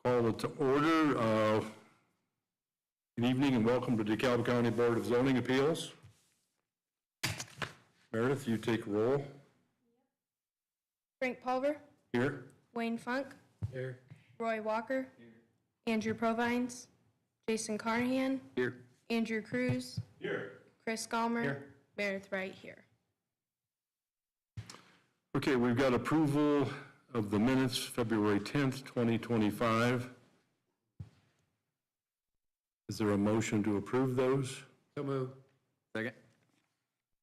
Call it to order. Good evening and welcome to DeKalb County Board of Zoning Appeals. Meredith, you take roll. Frank Pulver. Here. Wayne Funk. Here. Roy Walker. Here. Andrew Provines. Jason Carnahan. Here. Andrew Cruz. Here. Chris Gallmer. Here. Meredith Wright here. Okay, we've got approval of the minutes, February 10th, 2025. Is there a motion to approve those? So moved. Second.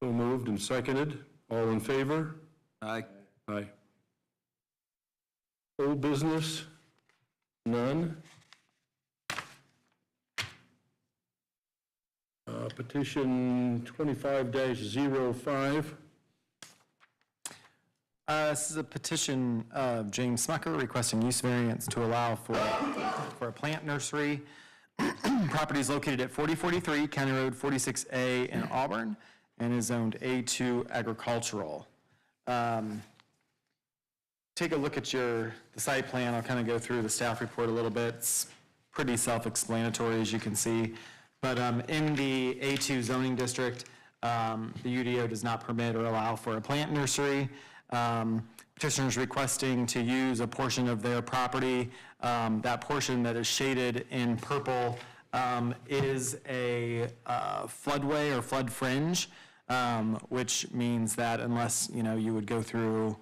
So moved and seconded. All in favor? Aye. Aye. Old business? None. Petition 25-05. This is a petition of James Smucker requesting use variance to allow for a plant nursery. Property is located at 4043 County Road 46A in Auburn and is zoned A2 agricultural. Take a look at the site plan. I'll kind of go through the staff report a little bit. It's pretty self-explanatory, as you can see. But in the A2 zoning district, the UDO does not permit or allow for a plant nursery. Petitioners requesting to use a portion of their property. That portion that is shaded in purple is a floodway or flood fringe, which means that unless you would go through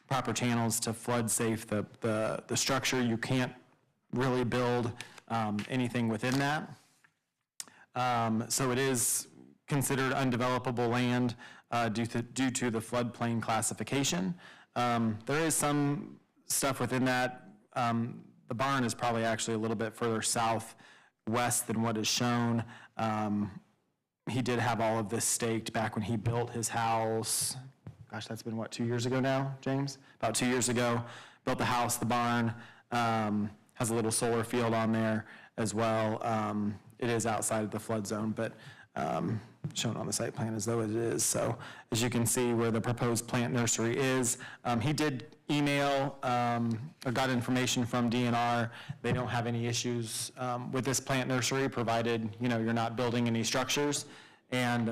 proper channels to flood safe the structure, you can't really build anything within that. So it is considered undevelopable land due to the floodplain classification. There is some stuff within that. The barn is probably actually a little bit further southwest than what is shown. He did have all of this staked back when he built his house. Gosh, that's been what, 2 years ago now, James? About 2 years ago. Built the house, the barn, has a little solar field on there as well. It is outside of the flood zone, but shown on the site plan as though it is. So as you can see where the proposed plant nursery is, he did email or got information from DNR. They don't have any issues with this plant nursery, provided you're not building any structures, and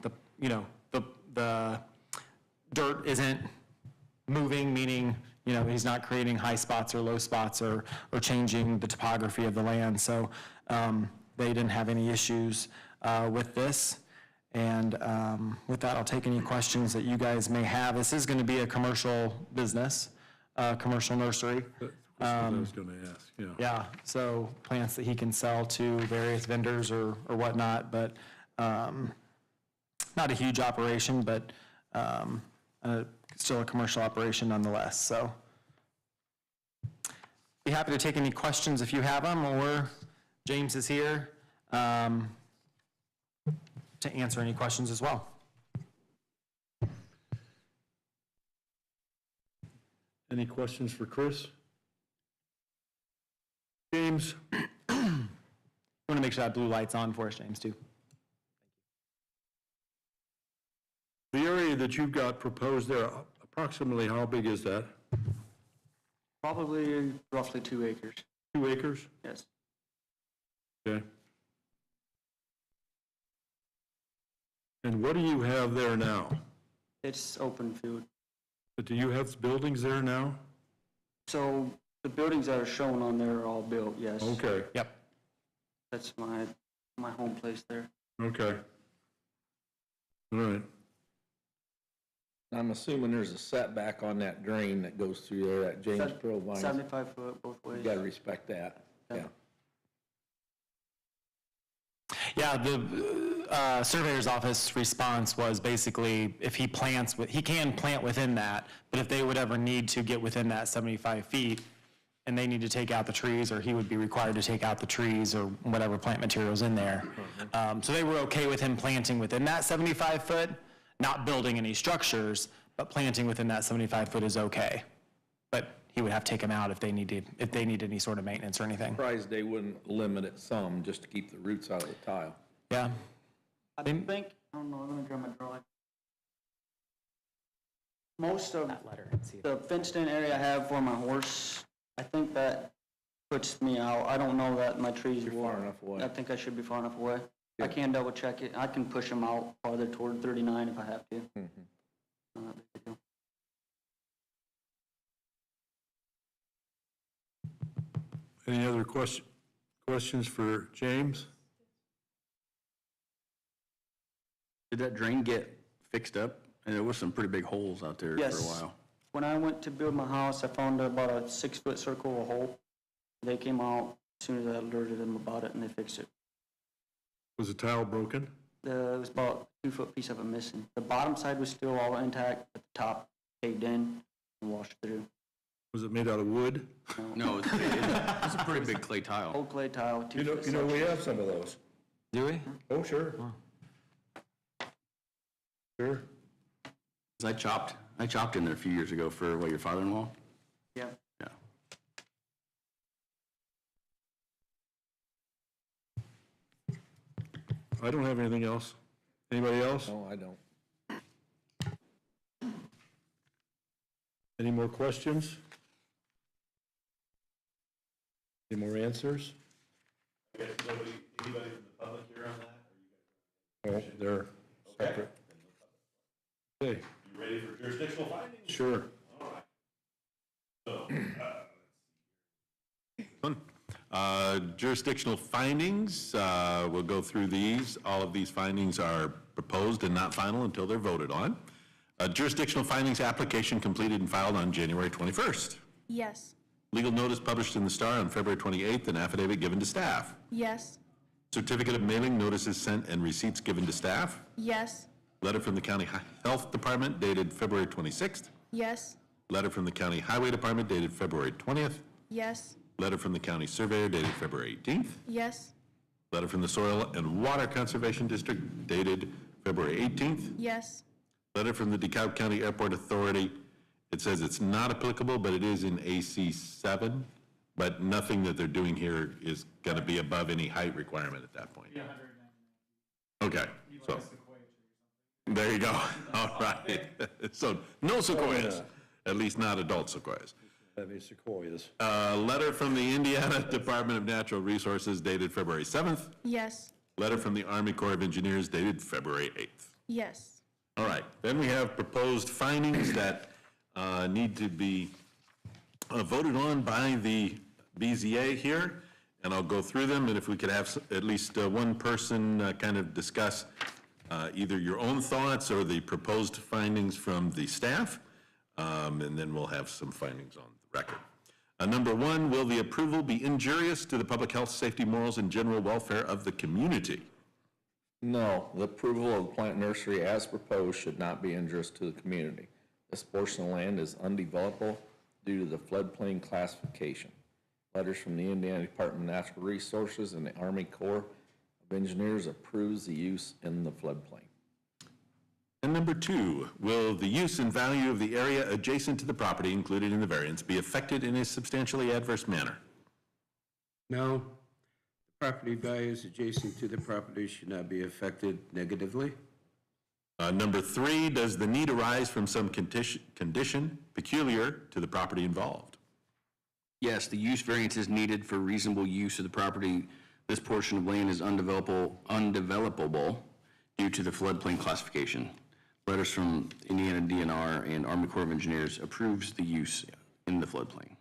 the dirt isn't moving, meaning he's not creating high spots or low spots or changing the topography of the land. So they didn't have any issues with this. And with that, I'll take any questions that you guys may have. This is going to be a commercial business, commercial nursery. That's what I was going to ask, yeah. Yeah, so plants that he can sell to various vendors or whatnot, but not a huge operation, but still a commercial operation nonetheless. So be happy to take any questions if you have them, or James is here to answer any questions as well. Any questions for Chris? James? I want to make sure that blue light's on for us, James, too. The area that you've got proposed there, approximately how big is that? Probably roughly 2 acres. 2 acres? Yes. Okay. And what do you have there now? It's open field. But do you have buildings there now? So the buildings that are shown on there are all built, yes. Okay, Yep. That's my home place there. okay. All right. I'm assuming there's a setback on that drain that goes through there, that James Provine. 75 foot both ways. You gotta respect that, yeah. Yeah, the surveyor's office response was basically if he plants, he can plant within that, but if they would ever need to get within that 75 feet and they need to take out the trees, or he would be required to take out the trees or whatever plant materials in there. So they were okay with him planting within that 75 foot, not building any structures, but planting within that 75 foot is okay. But he would have to take them out if they needed any sort of maintenance or anything. Surprised they wouldn't limit it some just to keep the roots out of the tile. Yeah. I don't know, I'm gonna grab my drawing. Most of That letter and see the fenced in area I have for my horse, I think that puts me out. I don't know that my trees You're will. far enough away. I think I should be far enough away. I can double check it. I can push them out farther toward 39 if I have to. Not that big a deal. Any other questions for James? Did that drain get fixed up? And there was some pretty big holes out there for a Yes. while. When I went to build my house, I found about a 6-foot circle of hole. They came out as soon as I alerted them about it, and they fixed it. Was the tile broken? It was about a 2-foot piece of it missing. The bottom side was still all intact, but the top caved in and washed through. Was it made out of wood? No, it's a pretty big clay tile. Old clay tile, 2-foot We section. have some of those. Do we? Oh, sure. Sure. I chopped in there a few years ago for, your father-in-law? Yeah. Yeah. I don't have anything else. Anybody else? No, I don't. Any more questions? Any more answers? Anybody from the public here on that? Oh, they're separate. Okay. You ready for jurisdictional findings? Sure. Jurisdictional findings, we'll go through these. All of these findings are proposed and not final until they're voted on. Jurisdictional findings application completed and filed on January 21st. Yes. Legal notice published in the Star on February 28th, and affidavit given to staff. Yes. Certificate of mailing, notices sent, and receipts given to staff. Yes. Letter from the County Health Department dated February 26th. Yes. Letter from the County Highway Department dated February 20th. Yes. Letter from the County Surveyor dated February 18th. Yes. Letter from the Soil and Water Conservation District dated February 18th. Yes. Letter from the DeKalb County Airport Authority. It says it's not applicable, but it is in AC 7, but nothing that they're doing here is going to be above any height requirement at that point. Okay, so. There you go. All right. So no sequoias, at least not adult sequoias. Heavy sequoias. Letter from the Indiana Department of Natural Resources dated February 7th. Yes. Letter from the Army Corps of Engineers dated February 8th. Yes. All right, then we have proposed findings that need to be voted on by the BZA here, and I'll go through them, and if we could have at least one person kind of discuss either your own thoughts or the proposed findings from the staff, and then we'll have some findings on the record. Number one, will the approval be injurious to the public health, safety, morals, and general welfare of the community? No, the approval of the plant nursery as proposed should not be injurious to the community. This portion of land is undevelopable due to the floodplain classification. Letters from the Indiana Department of Natural Resources and the Army Corps of Engineers approves the use in the floodplain. And number two, will the use and value of the area adjacent to the property included in the variance be affected in a substantially adverse manner? No, the property values adjacent to the property should not be affected negatively. Number three, does the need arise from some condition peculiar to the property involved? Yes, the use variance is needed for reasonable use of the property. This portion of land is undevelopable due to the floodplain classification. Letters from Indiana DNR and Army Corps of Engineers approves the use in the floodplain.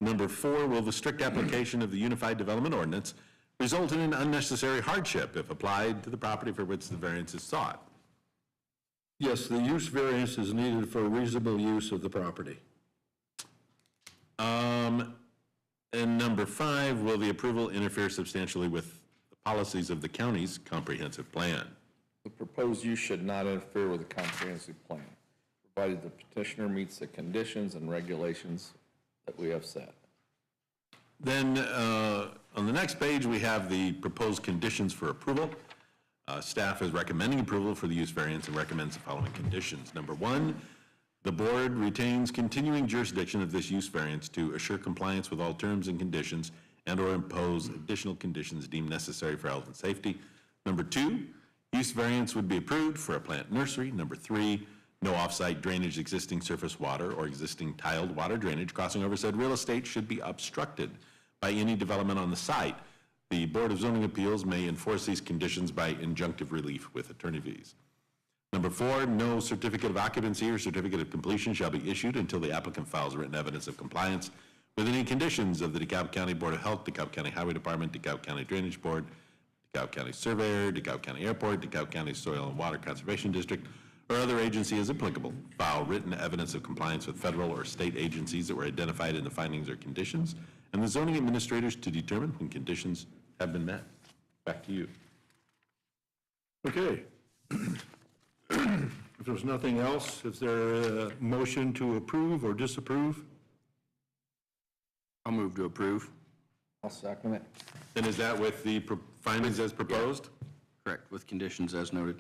Number four, will the strict application of the Unified Development Ordinance result in an unnecessary hardship if applied to the property for which the variance is sought? Yes, the use variance is needed for reasonable use of the property. And number five, will the approval interfere substantially with the policies of the county's comprehensive plan? The proposed use should not interfere with the comprehensive plan, provided the petitioner meets the conditions and regulations that we have set. Then on the next page, we have the proposed conditions for approval. Staff is recommending approval for the use variance and recommends the following conditions. Number one, the board retains continuing jurisdiction of this use variance to assure compliance with all terms and conditions and/or impose additional conditions deemed necessary for health and safety. Number two, use variance would be approved for a plant nursery. Number three, no off-site drainage, existing surface water or existing tiled water drainage crossing over said real estate should be obstructed by any development on the site. The Board of Zoning Appeals may enforce these conditions by injunctive relief with attorney fees. Number 4, no certificate of occupancy or certificate of completion shall be issued until the applicant files written evidence of compliance with any conditions of the DeKalb County Board of Health, DeKalb County Highway Department, DeKalb County Drainage Board, DeKalb County Surveyor, DeKalb County Airport, DeKalb County Soil and Water Conservation District, or other agency as applicable. File written evidence of compliance with federal or state agencies that were identified in the findings or conditions, and the zoning administrators to determine when conditions have been met. Back to you. Okay. If there's nothing else, is there a motion to approve or disapprove? I'll move to approve. I'll second it. And is that with the findings as proposed? Correct, with conditions as noted.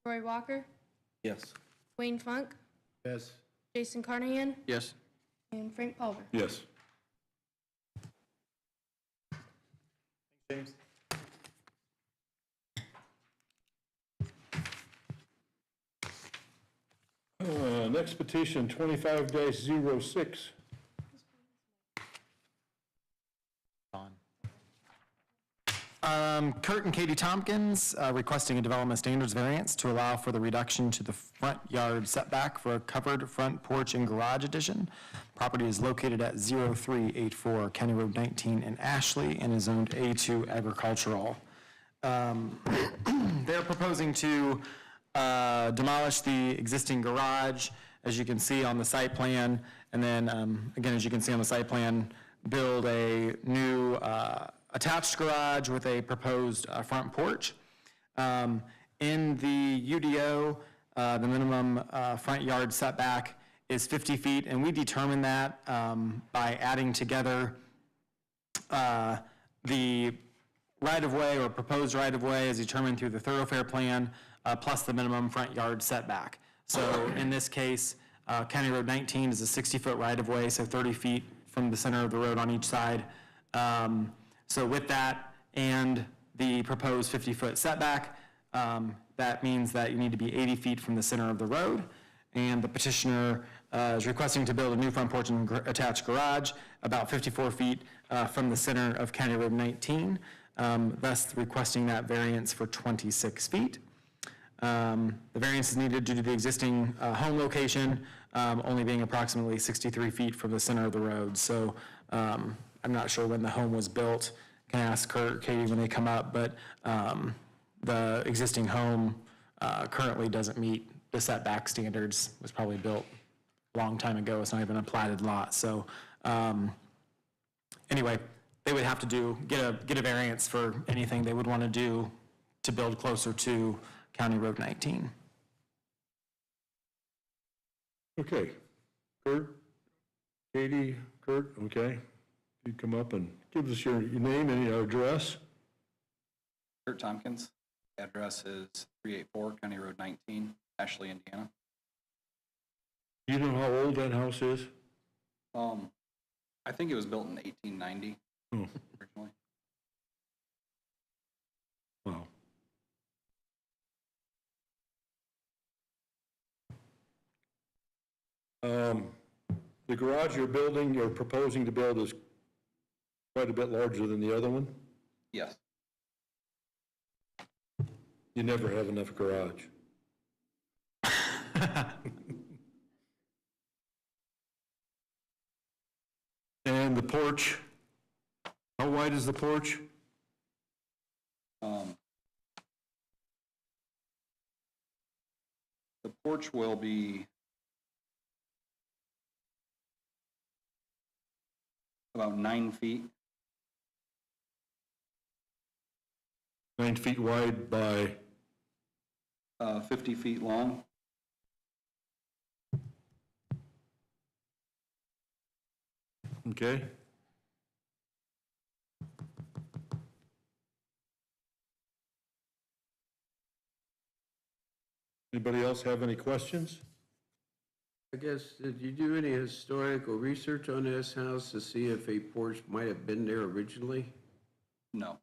Roy Walker, Yes. Wayne Funk, Yes. Jason Carnahan, Yes. and Frank Pulver. Yes. James. Next petition, 25-06. Kurt and Katie Tompkins requesting a development standards variance to allow for the reduction to the front yard setback for a covered front porch and garage addition. Property is located at 0384 County Road 19 in Ashley and is zoned A2 agricultural. They're proposing to demolish the existing garage, as you can see on the site plan, and then, again, as you can see on the site plan, build a new attached garage with a proposed front porch. In the UDO, the minimum front yard setback is 50 feet, and we determine that by adding together the right-of-way or proposed right-of-way as determined through the thoroughfare plan, plus the minimum front yard setback. So in this case, County Road 19 is a 60-foot right-of-way, so 30 feet from the center of the road on each side. So with that and the proposed 50-foot setback, that means that you need to be 80 feet from the center of the road. And the petitioner is requesting to build a new front porch and attached garage about 54 feet from the center of County Road 19, thus requesting that variance for 26 feet. The variance is needed due to the existing home location only being approximately 63 feet from the center of the road. So I'm not sure when the home was built. Can ask Kurt or Katie when they come up, but the existing home currently doesn't meet the setback standards. It was probably built a long time ago. It's not even a platted lot. So anyway, they would have to get a variance for anything they would want to do to build closer to County Road 19. Okay. Kurt, Katie, Kurt, okay. You come up and give us your name and your address. Kurt Tompkins. Address is 384 County Road 19, Ashley, Indiana. Do you know how old that house is? I think it was built in 1890 originally. Wow. The garage you're proposing to build is quite a bit larger than the other one? Yes. You never have enough garage. And the porch, how wide is the porch? The porch will be about 9 feet. 9 feet wide by, 50 feet long. okay? Anybody else have any questions? I guess, did you do any historical research on this house to see if a porch might have been there originally? No.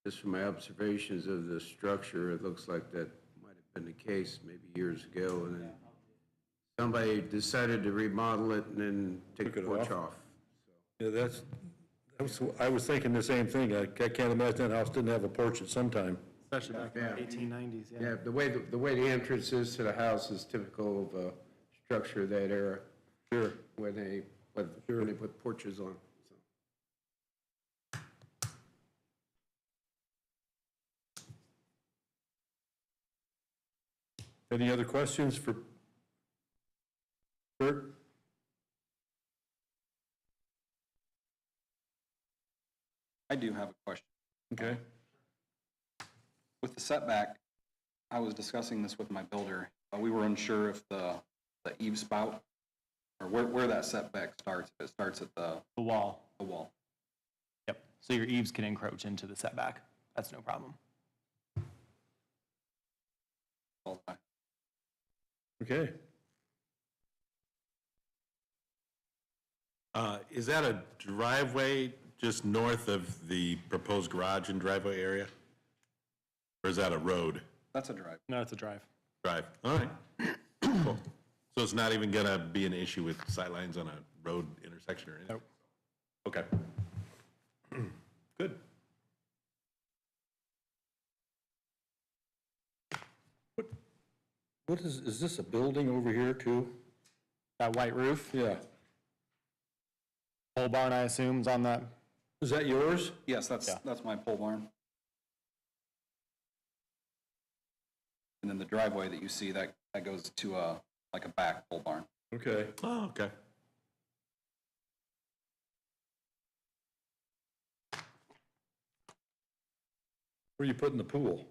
Just from my observations of the structure, it looks like that might have been the case maybe years ago, and then somebody decided to remodel it and then take the Took it porch off. off. Yeah, I was thinking the same thing. I can't imagine that house didn't have a porch at some time. Especially back in the 1890s, yeah. Yeah, the way the entrance is to the house is typical of a structure of that era. Sure. When they put porches on, so. Any other questions for Kurt? I do have a question. Okay. With the setback, I was discussing this with my builder. We were unsure if the eave spout, or where that setback starts, if it starts at the wall. wall. Yep. So your eaves can encroach into the setback. That's no problem. All the time. Okay. Is that a driveway just north of the proposed garage and driveway area? Or is that a road? That's a drive. No, it's a drive. Drive, all right. Cool. So it's not even gonna be an issue with sightlines on a road intersection or anything? Nope. Okay. Good. What is this a building over here too? That white roof, Yeah. pole barn, I assume, is on that. Is that yours? Yes, that's my pole barn. And then the driveway that you see, that goes to like a back pole barn. Okay. Oh, okay. Where are you putting the pool?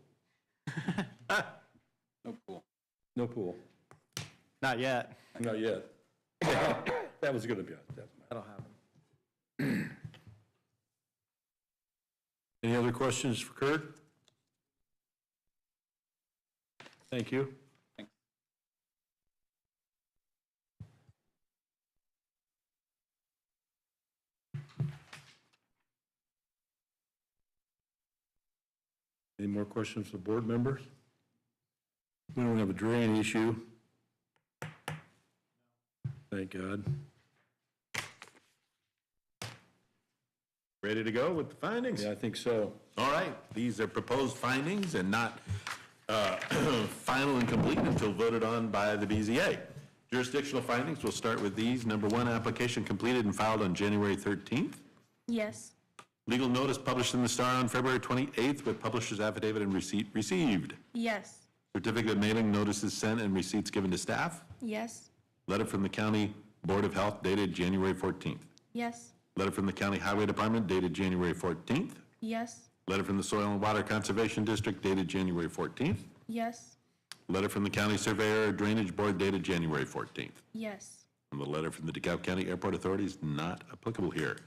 No pool. No pool. Not yet. Not yet. That was gonna be, That'll happen. any other questions for Kurt? Thank you. Thanks. Any more questions for board members? We don't have a drain issue. Thank God. Ready to go with the findings? Yeah, I think so. All right, these are proposed findings and not final and complete until voted on by the BZA. Jurisdictional findings, we'll start with these. Number one, application completed and filed on January 13th. Yes. Legal notice published in the Star on February 28th with publisher's affidavit and receipt received. Yes. Certificate of mailing notices sent and receipts given to staff. Yes. Letter from the County Board of Health dated January 14th. Yes. Letter from the County Highway Department dated January 14th. Yes. Letter from the Soil and Water Conservation District dated January 14th. Yes. Letter from the County Surveyor Drainage Board dated January 14th. Yes. And the letter from the DeKalb County Airport Authority is not applicable here.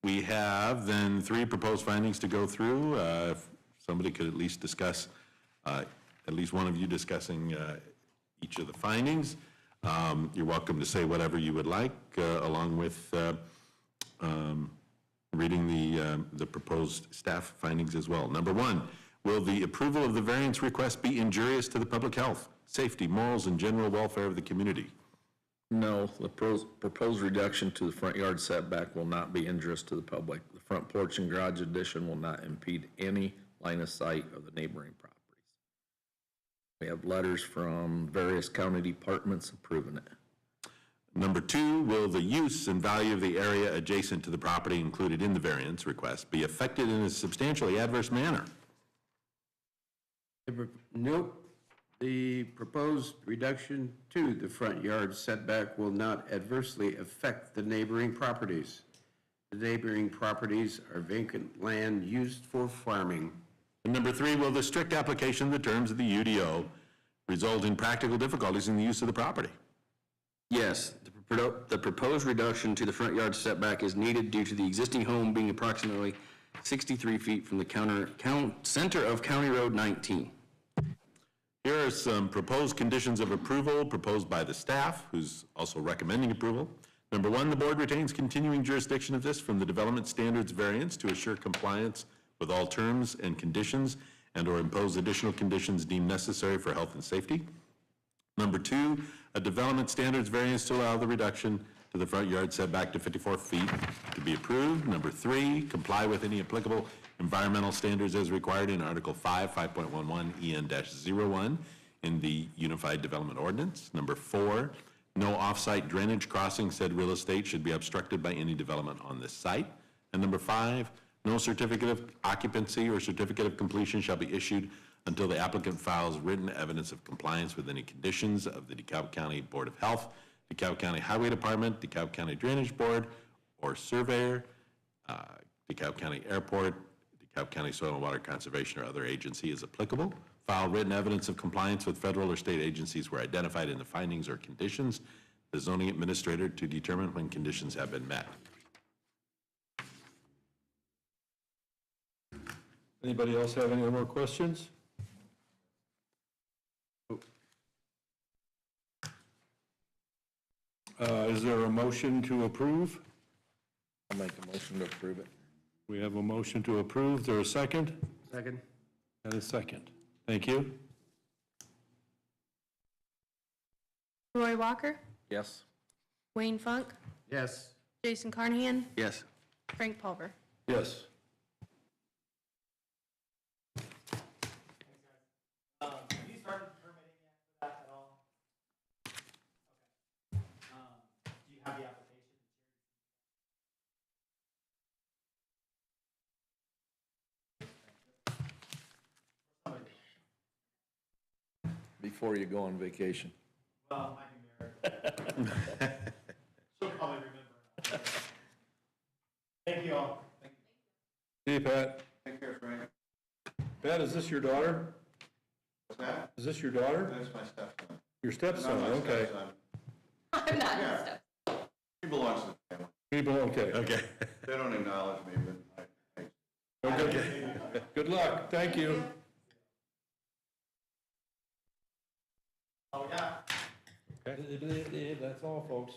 We have then 3 proposed findings to go through. If somebody could at least discuss, at least one of you discussing each of the findings. You're welcome to say whatever you would like, along with reading the proposed staff findings as well. Number 1, will the approval of the variance request be injurious to the public health, safety, morals, and general welfare of the community? No, the proposed reduction to the front yard setback will not be injurious to the public. The front porch and garage addition will not impede any line of sight of the neighboring properties. We have letters from various county departments approving it. Number 2, will the use and value of the area adjacent to the property included in the variance request be affected in a substantially adverse manner? Nope. The proposed reduction to the front yard setback will not adversely affect the neighboring properties. The neighboring properties are vacant land used for farming. And number 3, will the strict application of the terms of the UDO result in practical difficulties in the use of the property? Yes, the proposed reduction to the front yard setback is needed due to the existing home being approximately 63 feet from the center of County Road 19. Here are some proposed conditions of approval proposed by the staff, who's also recommending approval. Number 1, the board retains continuing jurisdiction of this from the development standards variance to assure compliance with all terms and conditions and/or impose additional conditions deemed necessary for health and safety. Number 2, a development standards variance to allow the reduction to the front yard setback to 54 feet to be approved. Number 3, comply with any applicable environmental standards as required in Article 5, 5.11 EN-01 in the Unified Development Ordinance. Number 4, no off-site drainage crossing said real estate should be obstructed by any development on this site. And number 5, no certificate of occupancy or certificate of completion shall be issued until the applicant files written evidence of compliance with any conditions of the DeKalb County Board of Health, DeKalb County Highway Department, DeKalb County Drainage Board, or Surveyor, DeKalb County Airport, DeKalb County Soil and Water Conservation, or other agency is applicable. File written evidence of compliance with federal or state agencies where identified in the findings or conditions, the zoning administrator to determine when conditions have been met. Anybody else have any more questions? Is there a motion to approve? I'll make a motion to approve it. We have a motion to approve. Is there a second? Second? And a second. Thank you. Roy Walker, Yes. Wayne Funk, Yes. Jason Carnahan, Yes. Frank Pulver. Yes. Have you started permitting yet for that at all? Okay. Do you have the application? Before you go on vacation. Well, I might be married. She'll probably remember. Thank you all. Hey, Pat. Take care, Frank. Pat, is this your daughter? What's that? Is this your daughter? That's my stepson. Your stepson, Not my okay. stepson. I'm not Yeah. He belongs to the family. People, okay. Okay. They don't acknowledge me, but I, Okay. Good luck. Thank you. Oh, yeah. Okay. That's all, folks.